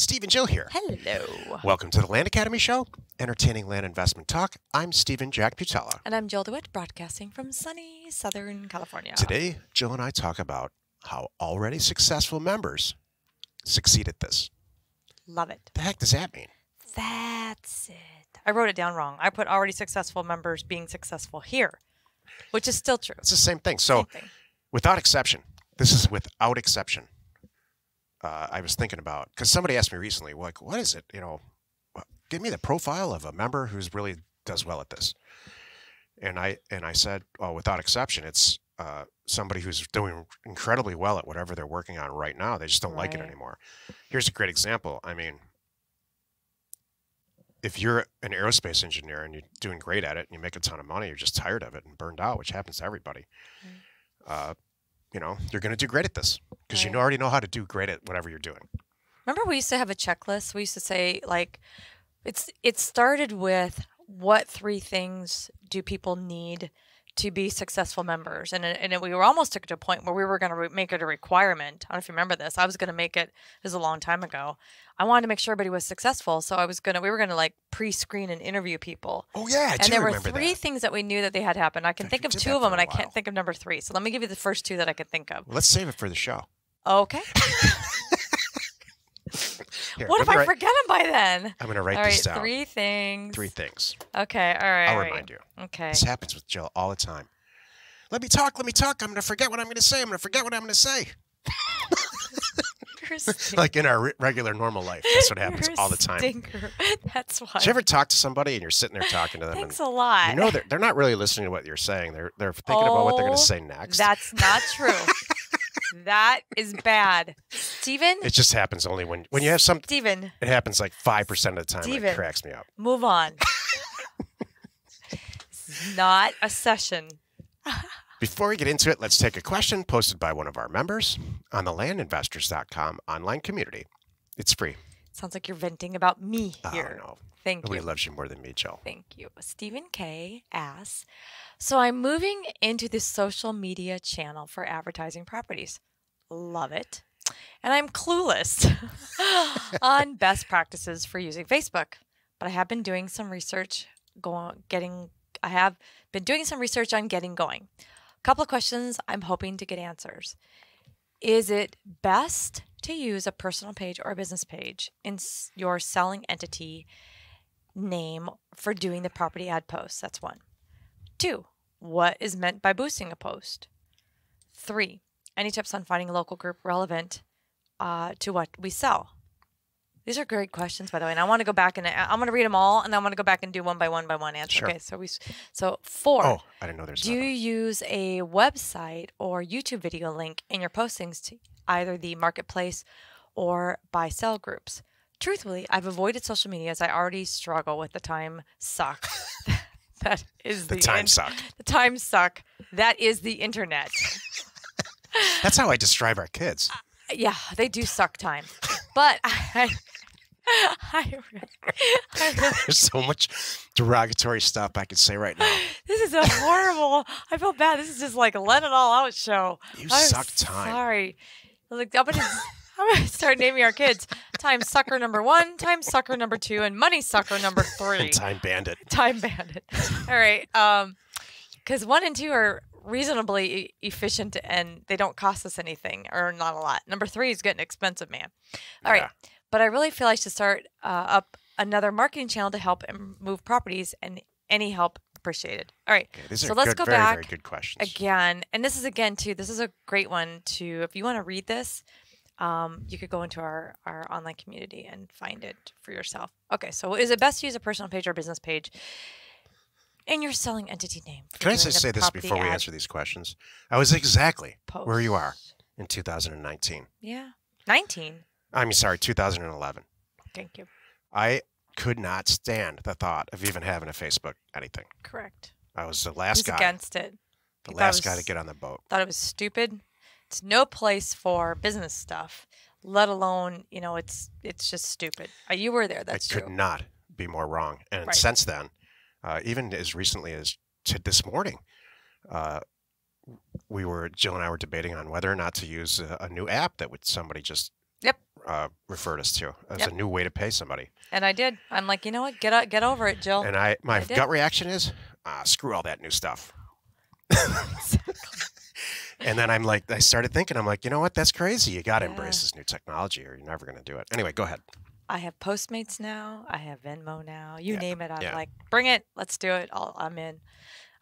Steve and Jill here. Hello. Welcome to the Land Academy Show, entertaining land investment talk. I'm Stephen Jack Putella. And I'm Jill DeWitt, broadcasting from sunny Southern California. Today, Jill and I talk about how already successful members succeed at this. Love it. The heck does that mean? That's it. I wrote it down wrong. I put already successful members being successful here, which is still true. It's the same thing. So, Same thing. without exception, this is without exception. I was thinking about, because somebody asked me recently, like, what is it? Give me the profile of a member who's really does well at this. And I said, well, without exception, it's somebody who's doing incredibly well at whatever they're working on right now. They just don't like it anymore. Here's a great example. I mean, if you're an aerospace engineer and you're doing great at it and you make a ton of money, you're just tired of it and burned out, which happens to everybody. You're going to do great at this because you already know how to do great at whatever you're doing. Remember we used to have a checklist? We used to say, like, it started with what 3 things do people need to be successful members? And we were almost took it to a point where we were going to make it a requirement. I don't know if you remember this. I was going to make it, this was a long time ago. I wanted to make sure everybody was successful. So we were going to like pre-screen and interview people. Oh yeah, I do remember that. And there were 3 things that we knew that they had happened. I can think of 2 of them and I can't think of number 3. So let me give you the first 2 that I could think of. Let's save it for the show. Okay. Here, what if I forget them by then? I'm going to write this down. 3 things. 3 things. Okay, all right. I'll remind you. Okay. This happens with Jill all the time. Let me talk. I'm going to forget what I'm going to say. I'm going to forget what I'm going to say. Like in our regular normal life. That's what happens all the time. Stinker. That's why. Did you ever talk to somebody and you're sitting there talking to them? Thanks a lot. You know they're not really listening to what you're saying. They're thinking about what they're going to say next. That's not true. That is bad. Steven? It just happens only when you have something. Steven. It happens like 5% of the time. Steven, and it cracks me up. Move on. This is not a session. Before we get into it, let's take a question posted by one of our members on the landinvestors.com online community. It's free. Sounds like you're venting about me here. Oh, no. Thank Nobody you. loves you more than me, Jill. Thank you. Stephen K. asks, so I'm moving into the social media channel for advertising properties. Love it. And I'm clueless on best practices for using Facebook. But I have been doing some research on getting going. A couple of questions I'm hoping to get answers. Is it best to use a personal page or a business page in your selling entity name for doing the property ad posts? That's 1. 2, what is meant by boosting a post? 3, any tips on finding a local group relevant to what we sell? These are great questions, by the way, and I want to go back and I'm going to read them all, and then I'm going to go back and do one by one answer. Sure. Okay, so 4. Oh, I didn't know there's. Do you use a website or YouTube video link in your postings to either the marketplace or buy sell groups? Truthfully, I've avoided social media as I already struggle with the time suck. That is the time suck. The time suck. That is the internet. That's how I describe our kids. Yeah, they do suck time. But There's so much derogatory stuff I could say right now. This is a horrible. I feel bad. This is just like a let it all out show. You suck time. Sorry. Like, I'm gonna start naming our kids time sucker number 1, time sucker number 2, and money sucker number 3. And time bandit. Time bandit. All right. Because 1 and 2 are reasonably efficient and they don't cost us anything or not a lot. Number 3 is getting expensive, man. All right. But I really feel I should start up another marketing channel to help move properties, and any help appreciated. All right. Okay, so let's go very, back very good questions. again. And this is this is a great one to, if you want to read this, you could go into our online community and find it for yourself. Okay. So is it best to use a personal page or business page in your selling entity name? Can I just say this before we answer these questions? I was exactly where you are in 2019. Yeah. 19. I mean, sorry, 2011. Thank you. I could not stand the thought of even having a Facebook anything. Correct. I was the last guy. Against it. The last guy to get on the boat. Thought it was stupid. It's no place for business stuff, let alone, it's just stupid. You were there. That's true. I could not be more wrong. And since then, even as recently as this morning, Jill and I were debating on whether or not to use a new app that would somebody just referred us to as Yep. a new way to pay somebody. And I did. I'm like, you know what? Get over it, Jill. And my gut reaction is, screw all that new stuff. And then I'm like, I started thinking, I'm like, you know what? That's crazy. You got to embrace this new technology or you're never going to do it. Anyway, go ahead. I have Postmates now. I have Venmo now. You name it. I'm Yeah. like, bring it. Let's do it. I'm in.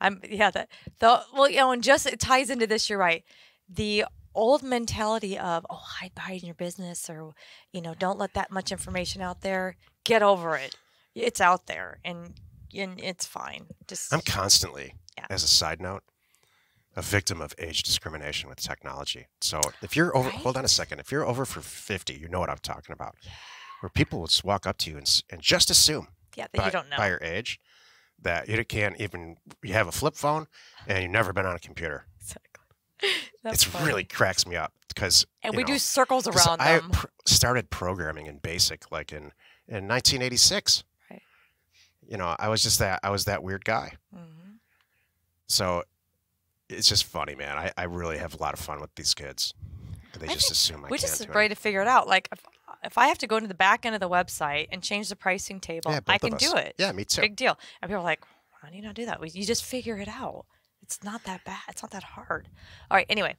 Well, and just it ties into this. You're right. The old mentality of, hide behind your business, or don't let that much information out there. Get over it. It's out there, and it's fine. I'm constantly, as a side note, a victim of age discrimination with technology. So if you're over, hold on a second. If you're over for 50, you know what I'm talking about. Where people will just walk up to you and just assume that you don't know by your age that you can't even, you have a flip phone and you've never been on a computer. Exactly. It really cracks me up because we do circles around them. I started programming in BASIC like in 1986. Right. I was that weird guy. Mm-hmm. So it's just funny, man. I really have a lot of fun with these kids. They just assume I can't. We're just ready to figure it out. Like if I have to go into the back end of the website and change the pricing table, I can do it. Yeah, me too. Big deal. And people are like, how do you not do that? You just figure it out. It's not that bad. It's not that hard. All right. Anyway,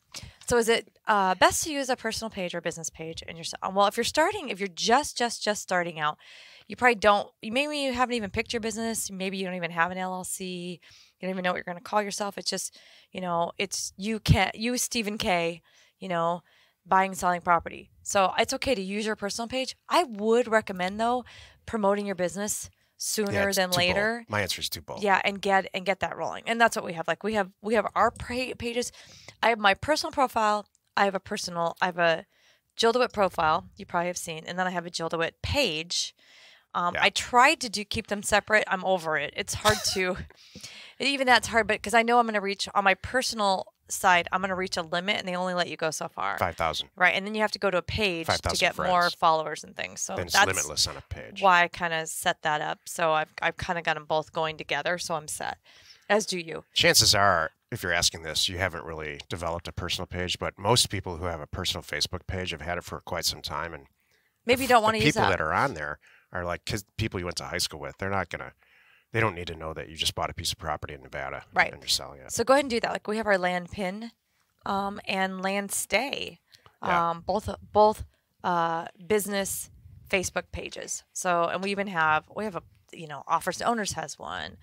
so is it best to use a personal page or a business page? And well, if you're just starting out, you probably don't. Maybe you haven't even picked your business. Maybe you don't even have an LLC. You don't even know what you're going to call yourself. It's just, it's you Stephen K. Buying and selling property. So it's okay to use your personal page. I would recommend though promoting your business sooner than later. Bold. My answer is too bold. Yeah, and get that rolling. And that's what we have. Like we have our pages. I have my personal profile. I have a Jill DeWitt profile. You probably have seen, and then I have a Jill DeWitt page. I tried to keep them separate. I'm over it. It's hard to. Even that's hard, but because I know I'm going to reach on my personal side, I'm going to reach a limit, and they only let you go so far. 5,000. Right, and then you have to go to a page to get more followers and things. So it's that's limitless on a page. Why I kind of set that up. So I've kind of got them both going together. So I'm set. As do you. Chances are, if you're asking this, you haven't really developed a personal page. But most people who have a personal Facebook page have had it for quite some time, and maybe you don't want to use that. People that are on there are like people you went to high school with. They don't need to know that you just bought a piece of property in Nevada and you're selling it. So go ahead and do that. Like we have our land pin and land stay, both business Facebook pages. So, and we have offers to owners has one,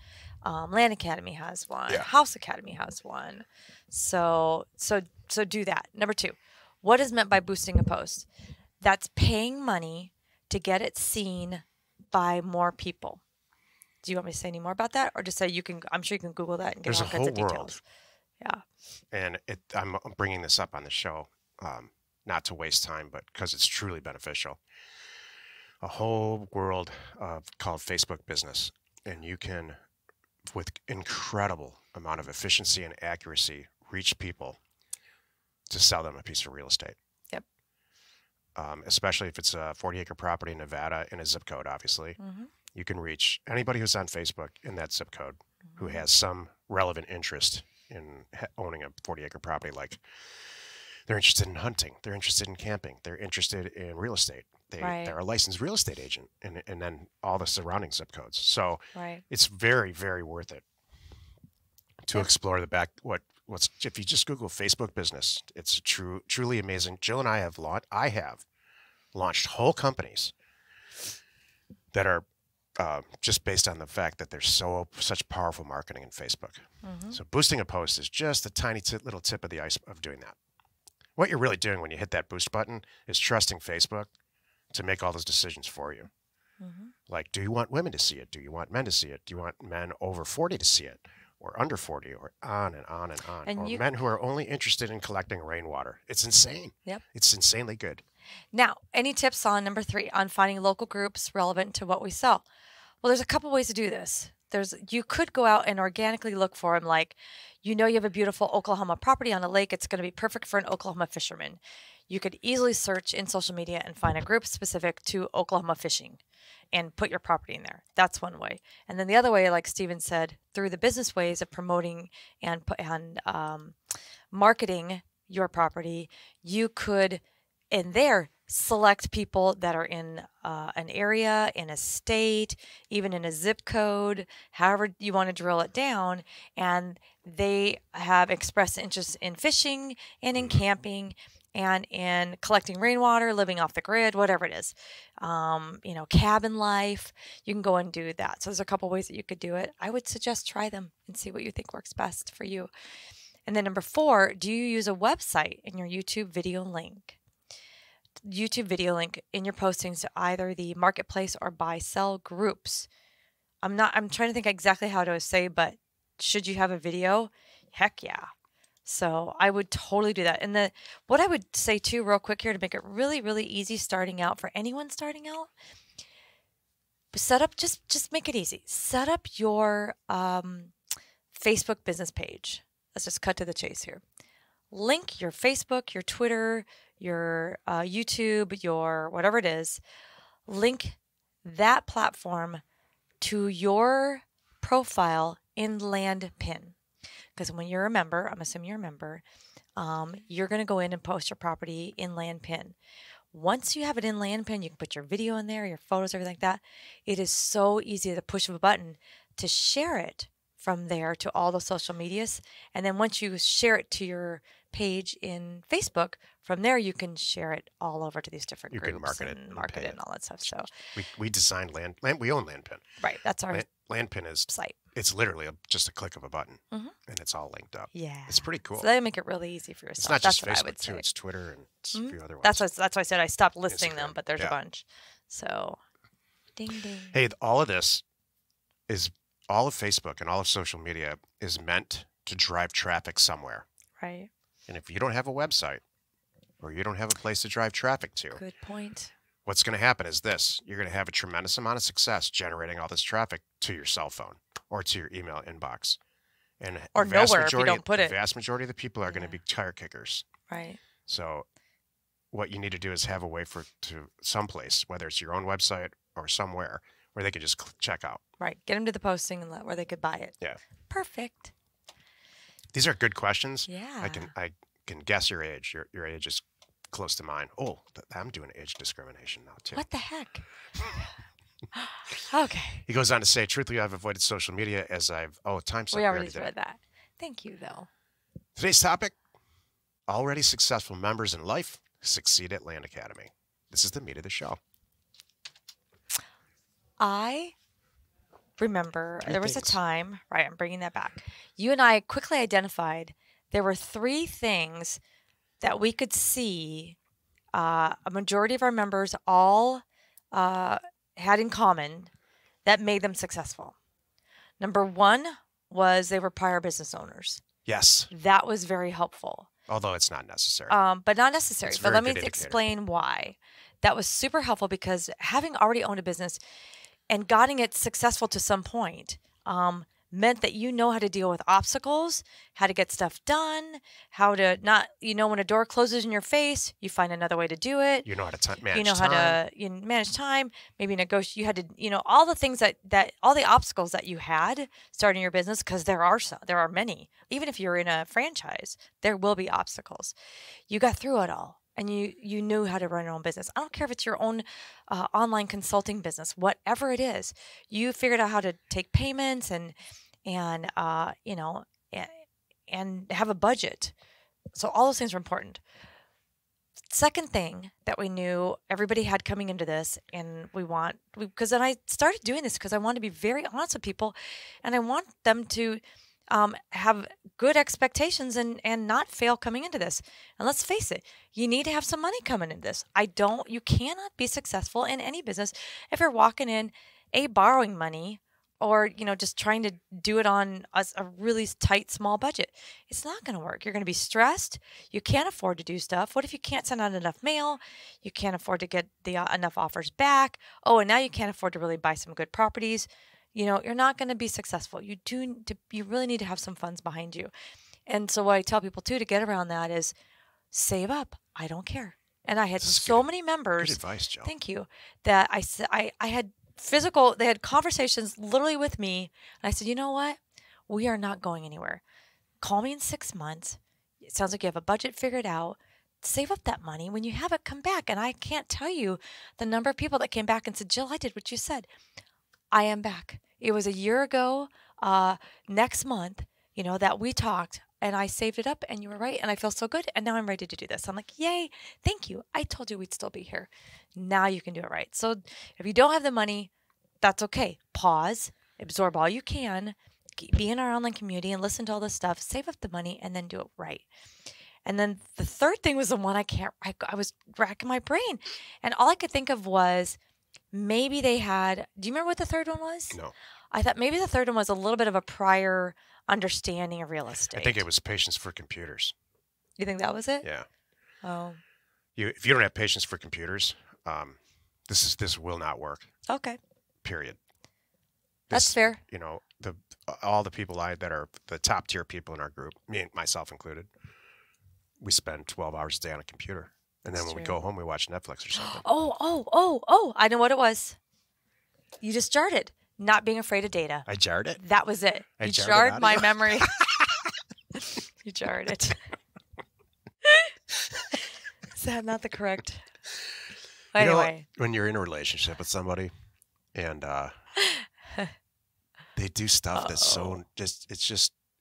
Land Academy has one, House Academy has one. So do that. Number 2, what is meant by boosting a post? That's paying money to get it seen by more people. Do you want me to say any more about that, or just say you can? I'm sure you can Google that and get all kinds of details. Yeah. And I'm bringing this up on the show, not to waste time, but because it's truly beneficial. A whole world called Facebook Business, and you can, with incredible amount of efficiency and accuracy, reach people to sell them a piece of real estate. Yep. Especially if it's a 40-acre property in Nevada in a zip code, obviously. Mm-hmm. You can reach anybody who's on Facebook in that zip code who has some relevant interest in owning a 40-acre property. Like they're interested in hunting, they're interested in camping, they're interested in real estate. They're a licensed real estate agent, and then all the surrounding zip codes. So it's very, very worth it to explore what's if you just Google Facebook Business. It's truly amazing. Jill and I have launched whole companies that are just based on the fact that there's such powerful marketing in Facebook. Mm-hmm. So boosting a post is just a tiny little tip of the ice of doing that. What you're really doing when you hit that boost button is trusting Facebook to make all those decisions for you. Mm-hmm. Like, do you want women to see it? Do you want men to see it? Do you want men over 40 to see it? Or under 40, or on and on and on. Or men who are only interested in collecting rainwater. It's insane. Yep. It's insanely good. Now, any tips on number 3 on finding local groups relevant to what we sell? Well, there's a couple ways to do this. You could go out and organically look for them. Like, you have a beautiful Oklahoma property on a lake. It's going to be perfect for an Oklahoma fisherman. You could easily search in social media and find a group specific to Oklahoma fishing and put your property in there. That's one way. And then the other way, like Steven said, through the business ways of promoting and marketing your property, you could, in there, select people that are in an area, in a state, even in a zip code, however you want to drill it down, and they have expressed interest in fishing and in camping and in collecting rainwater, living off the grid, whatever it is. Cabin life, you can go and do that. So there's a couple ways that you could do it. I would suggest try them and see what you think works best for you. And then number 4, do you use a website in your YouTube video link? YouTube video link in your postings to either the marketplace or buy sell groups. I'm trying to think exactly how to say, but should you have a video? Heck yeah. So I would totally do that. And what I would say too, real quick here to make it really, really easy starting out for anyone starting out, set up, just make it easy. Set up your Facebook business page. Let's just cut to the chase here. Link your Facebook, your Twitter, your YouTube, your whatever it is. Link that platform to your profile in Landpin. Because when you're a member, I'm assuming you're a member, you're going to go in and post your property in Landpin. Once you have it in Landpin, you can put your video in there, your photos, everything like that. It is so easy at the push of a button to share it from there to all the social medias. And then once you share it to your page in Facebook, from there you can share it all over to these different groups. You can market it and all that stuff. So we designed land. We own Landpin. Right, that's our Landpin is site. It's literally just a click of a button, and it's all linked up. Yeah, it's pretty cool. So they make it really easy for yourself. It's not just that's Facebook too; it's Twitter and a few other ones. That's why I said I stopped listing them, but there's a bunch. So, ding ding. Hey, all of this is all of Facebook and all of social media is meant to drive traffic somewhere. Right. And if you don't have a website or you don't have a place to drive traffic to, good point. What's going to happen is this: you're going to have a tremendous amount of success generating all this traffic to your cell phone or to your email inbox. And or nowhere if you don't put it. The vast majority of the people are going to be tire kickers. Right. So what you need to do is have a way to someplace, whether it's your own website or somewhere, where they can just check out. Right. Get them to the posting and where they could buy it. Yeah. Perfect. These are good questions. Yeah. I can guess your age. Your age is close to mine. Oh, I'm doing age discrimination now too. What the heck? Okay. He goes on to say, truthfully, I've avoided social media as time's up. We already read that. Thank you, though. Today's topic, already successful members in life succeed at Land Academy. This is the meat of the show. I remember there was a time, right, I'm bringing that back. You and I quickly identified there were 3 things that we could see a majority of our members all had in common that made them successful. Number 1 was they were prior business owners. Yes. That was very helpful. Although it's not necessary. But not necessary. But let me explain indicator. why. That was super helpful because having already owned a business and getting it successful to some point meant that you know how to deal with obstacles, how to get stuff done, how to not, when a door closes in your face, you find another way to do it. You know how to manage time. You know how to manage time, maybe negotiate. You had to, all the things that all the obstacles that you had starting your business, because there are many. Even if you're in a franchise, there will be obstacles. You got through it all. And you knew how to run your own business. I don't care if it's your own online consulting business, whatever it is. You figured out how to take payments and have a budget. So all those things are important. Second thing that we knew everybody had coming into this, and because then I started doing this because I want to be very honest with people, and I want them to have good expectations and not fail coming into this. And let's face it, you need to have some money coming into this. You cannot be successful in any business if you're walking in borrowing money or, just trying to do it on a really tight, small budget. It's not going to work. You're going to be stressed. You can't afford to do stuff. What if you can't send out enough mail? You can't afford to get enough offers back. Oh, and now you can't afford to really buy some good properties. You're not going to be successful. You really need to have some funds behind you. And so what I tell people too to get around that is save up. I don't care. And I had so many members. Good advice, Joe. Thank you. That I had they had conversations literally with me. And I said, you know what? We are not going anywhere. Call me in 6 months. It sounds like you have a budget figured out. save up that money. When you have it, come back. And I can't tell you the number of people that came back and said, Jill, I did what you said. I am back. It was a year ago, next month, that we talked, and I saved it up, and you were right, and I feel so good, and now I'm ready to do this. I'm like, yay, thank you. I told you we'd still be here. Now you can do it right. So if you don't have the money, that's okay. Pause, absorb all you can, be in our online community and listen to all this stuff, save up the money, and then do it right. And then the third thing was the one I was racking my brain, and all I could think of was maybe they had, do you remember what the third one was? No. I thought maybe the third one was a little bit of a prior understanding of real estate. I think it was patience for computers. You think that was it? Yeah. Oh. If you don't have patience for computers, this will not work. Okay. Period. That's fair. All the people that are the top tier people in our group, me and myself included, we spend 12 hours a day on a computer. And then when we go home, we watch Netflix or something. Oh. I know what it was. You just jarred it. Not being afraid of data. I jarred it? That was it. You jarred my memory. You jarred it. Is that not the correct? Anyway. When you're in a relationship with somebody and they do stuff that's so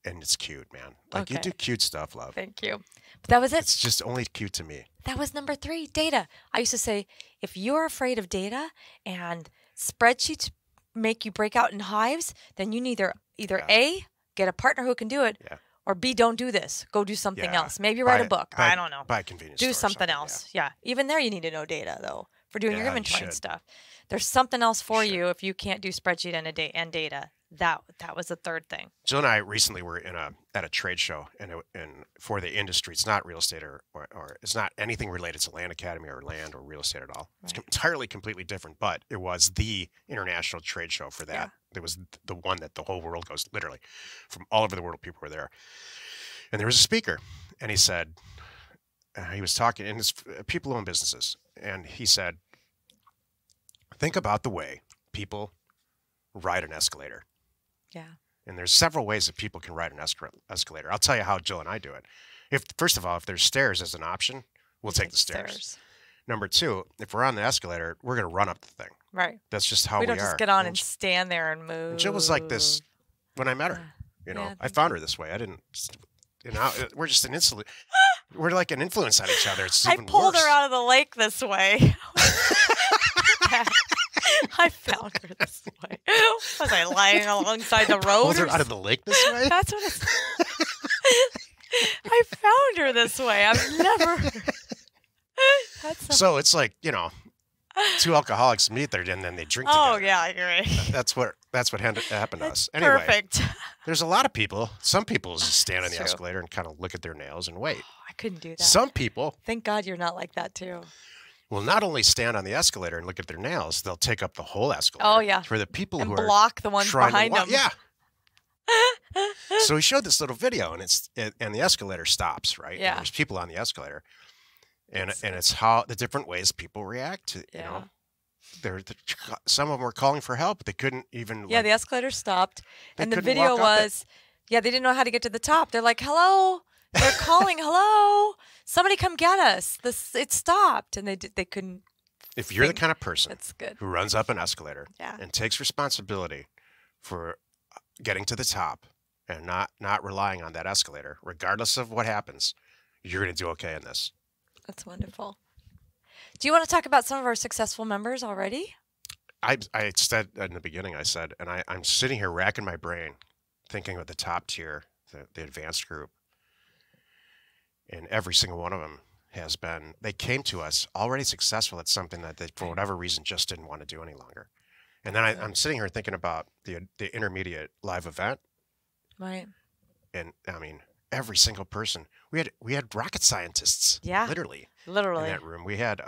and it's cute, man. Like, you do cute stuff, love. Thank you. But that was it. It's just only cute to me. That was number 3, data. I used to say, if you're afraid of data and spreadsheets make you break out in hives, then you need either A, get a partner who can do it, or B, don't do this. Go do something else. Maybe write a book. I don't know. Buy a convenience do store something else. Yeah. Even there, you need to know data, though, for doing your inventory and should. stuff. There's something else for you if you can't do spreadsheet and data. That was the third thing. Jill and I recently were at a trade show, and for the industry, it's not real estate or it's not anything related to Land Academy or land or real estate at all. Right. It's entirely, completely different, but it was the international trade show for that. Yeah. It was the one that the whole world goes, literally, from all over the world, people were there. And there was a speaker, and he said, he was talking, and it's people own businesses, and he said, think about the way people ride an escalator. Yeah. And there's several ways that people can ride an escalator. I'll tell you how Jill and I do it. First of all, if there's stairs as an option, we'll take the stairs. Number 2, if we're on the escalator, we're going to run up the thing. Right. That's just how we are. We don't just get on and stand there and move. Jill was like this when I met her. I found her this way. I didn't, we're just we're like an influence on each other. It's even pulled worse. her out of the lake this way. I found her this way. Was I lying alongside the road? Pulled her out of the lake this way? That's what it's... I found her this way. I've never... So it's like, 2 alcoholics meet there and then they drink together. Oh, yeah, you're right. That's what happened to us. Anyway, Perfect. There's a lot of people. Some people just stand on the escalator and kind of look at their nails and wait. Oh, I couldn't do that. Some people... Thank God you're not like that, too. Will not only stand on the escalator and look at their nails, they'll take up the whole escalator. Oh, yeah. For the people who are block the ones behind them. Yeah. So he showed this little video, and the escalator stops, right? Yeah. And there's people on the escalator, and it's how the different ways people react to, some of them were calling for help, but they couldn't even. Yeah, the escalator stopped, and the video was, they didn't know how to get to the top. They're like, "Hello." They're calling, hello, somebody come get us. It stopped, and they couldn't. If you're the kind of person that's good. Who runs up an escalator and takes responsibility for getting to the top and not relying on that escalator, regardless of what happens, you're going to do okay in this. That's wonderful. Do you want to talk about some of our successful members already? I said in the beginning, and I'm sitting here racking my brain, thinking of the top tier, the advanced group. And every single one of them they came to us already successful at something that they, for whatever reason, just didn't want to do any longer. And then I'm sitting here thinking about the intermediate live event. Right. And I mean, every single person, we had rocket scientists. Yeah. Literally. In that room. We had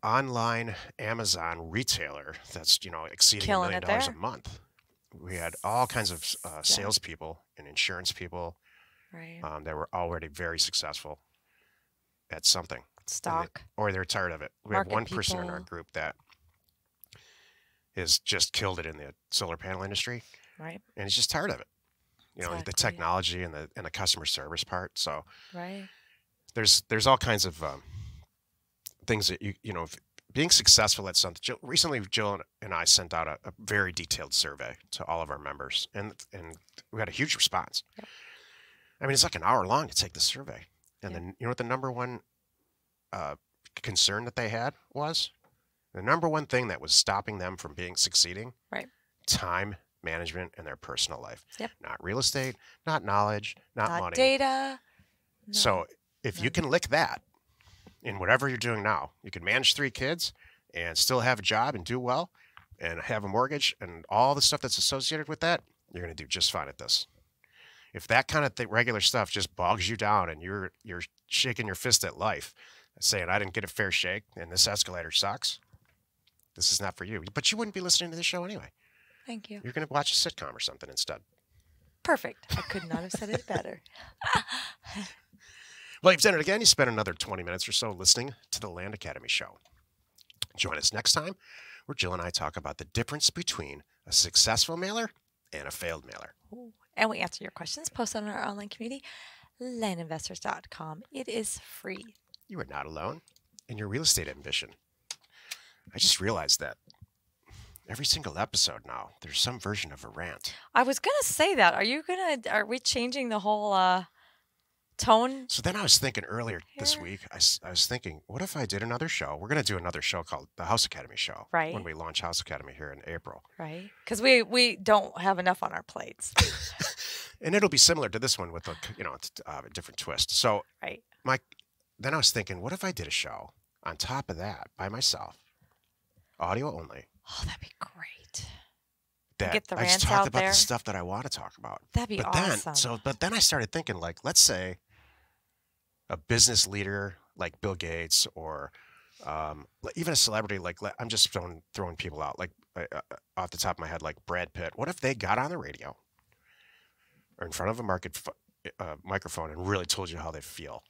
online Amazon retailer that's, exceeding $1 million a month. We had all kinds of salespeople and insurance people. Right. That were already very successful at something. Stock. Or they're tired of it. We have one person in our group that has just killed it in the solar panel industry. Right. And he's just tired of it. The technology and the customer service part. So right. there's all kinds of things that being successful at something. Recently, Jill and I sent out a very detailed survey to all of our members, and we had a huge response. Yep. I mean, it's like an hour long to take the survey, and Yep. then you know what the number one concern that they had was? The number one thing that was stopping them from succeeding. Right. Time management in their personal life. Yep. Not real estate, not knowledge, not money. Data. No. So if you can lick that in whatever you're doing now, you can manage 3 kids and still have a job and do well and have a mortgage and all the stuff that's associated with that, you're going to do just fine at this. If that kind of regular stuff just bogs you down and you're shaking your fist at life, saying, I didn't get a fair shake and this escalator sucks, this is not for you. But you wouldn't be listening to the show anyway. Thank you. You're going to watch a sitcom or something instead. Perfect. I could not have said it better. Well, you've done it again. You spent another 20 minutes or so listening to the Land Academy show. Join us next time where Jill and I talk about the difference between a successful mailer and a failed mailer. Ooh. And we answer your questions posted on our online community, landinvestors.com. It is free. You are not alone in your real estate ambition. I just realized that every single episode now, there's some version of a rant. I was going to say that. Are we changing the whole tone? So then I was thinking earlier this week, I was thinking, what if I did another show? We're going to do another show called the House Academy Show. Right. When we launch House Academy here in April. Right. Because we don't have enough on our plates. And it'll be similar to this one with a different twist. So right. Then I was thinking, what if I did a show on top of that by myself, audio only? Oh, that'd be great. That get the I just rants talked out about there. the stuff that I want to talk about. That'd be awesome. But then I started thinking, like, let's say a business leader like Bill Gates or even a celebrity like, I'm just throwing people out, like off the top of my head, like Brad Pitt. What if they got on the radio or in front of a microphone and really told you how they feel?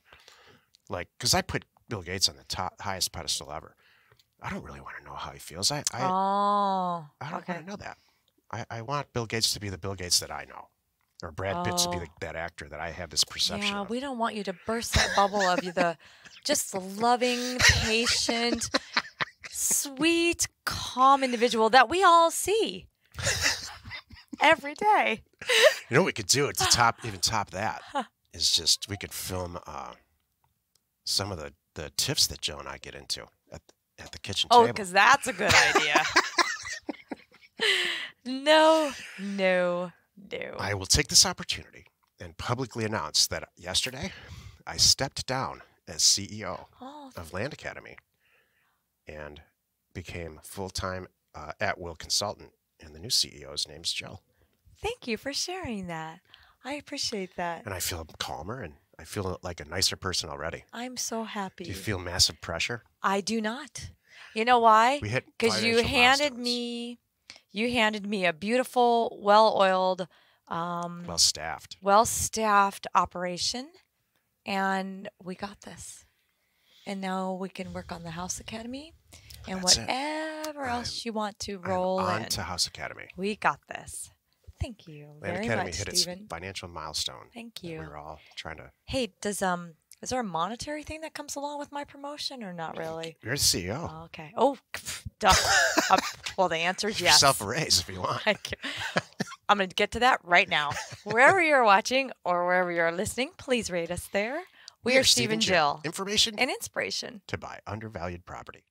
Like, because I put Bill Gates on the highest pedestal ever. I don't really want to know how he feels. I don't want to know that. I want Bill Gates to be the Bill Gates that I know, or Brad Pitt to be that actor that I have this perception of. We don't want you to burst that bubble of you, just the loving, patient, sweet, calm individual that we all see every day. You know what we could do to top that is just we could film some of the tips that Joe and I get into at the kitchen table. Oh, because that's a good idea. No. I will take this opportunity and publicly announce that yesterday I stepped down as CEO of Land Academy and became full-time at-will consultant, and the new CEO's name's Jill. Thank you for sharing that. I appreciate that. And I feel calmer and I feel like a nicer person already. I'm so happy. Do you feel massive pressure? I do not. You know why? We hit because you handed me a beautiful, well-oiled, well-staffed operation, and we got this. And now we can work on the House Academy and whatever else you want to roll on in. to House Academy. We got this. Thank you Land very Academy much, hit Stephen. its financial milestone. Thank you. We were all trying to. Hey, is there a monetary thing that comes along with my promotion or not really? You're the CEO. Oh, okay. Oh, duh. Well, the answer is Give yes. yourself a raise if you want. Thank you. I'm going to get to that right now. Wherever you're watching or wherever you're listening, please rate us there. We are Steve and Jill. Information and inspiration to buy undervalued property.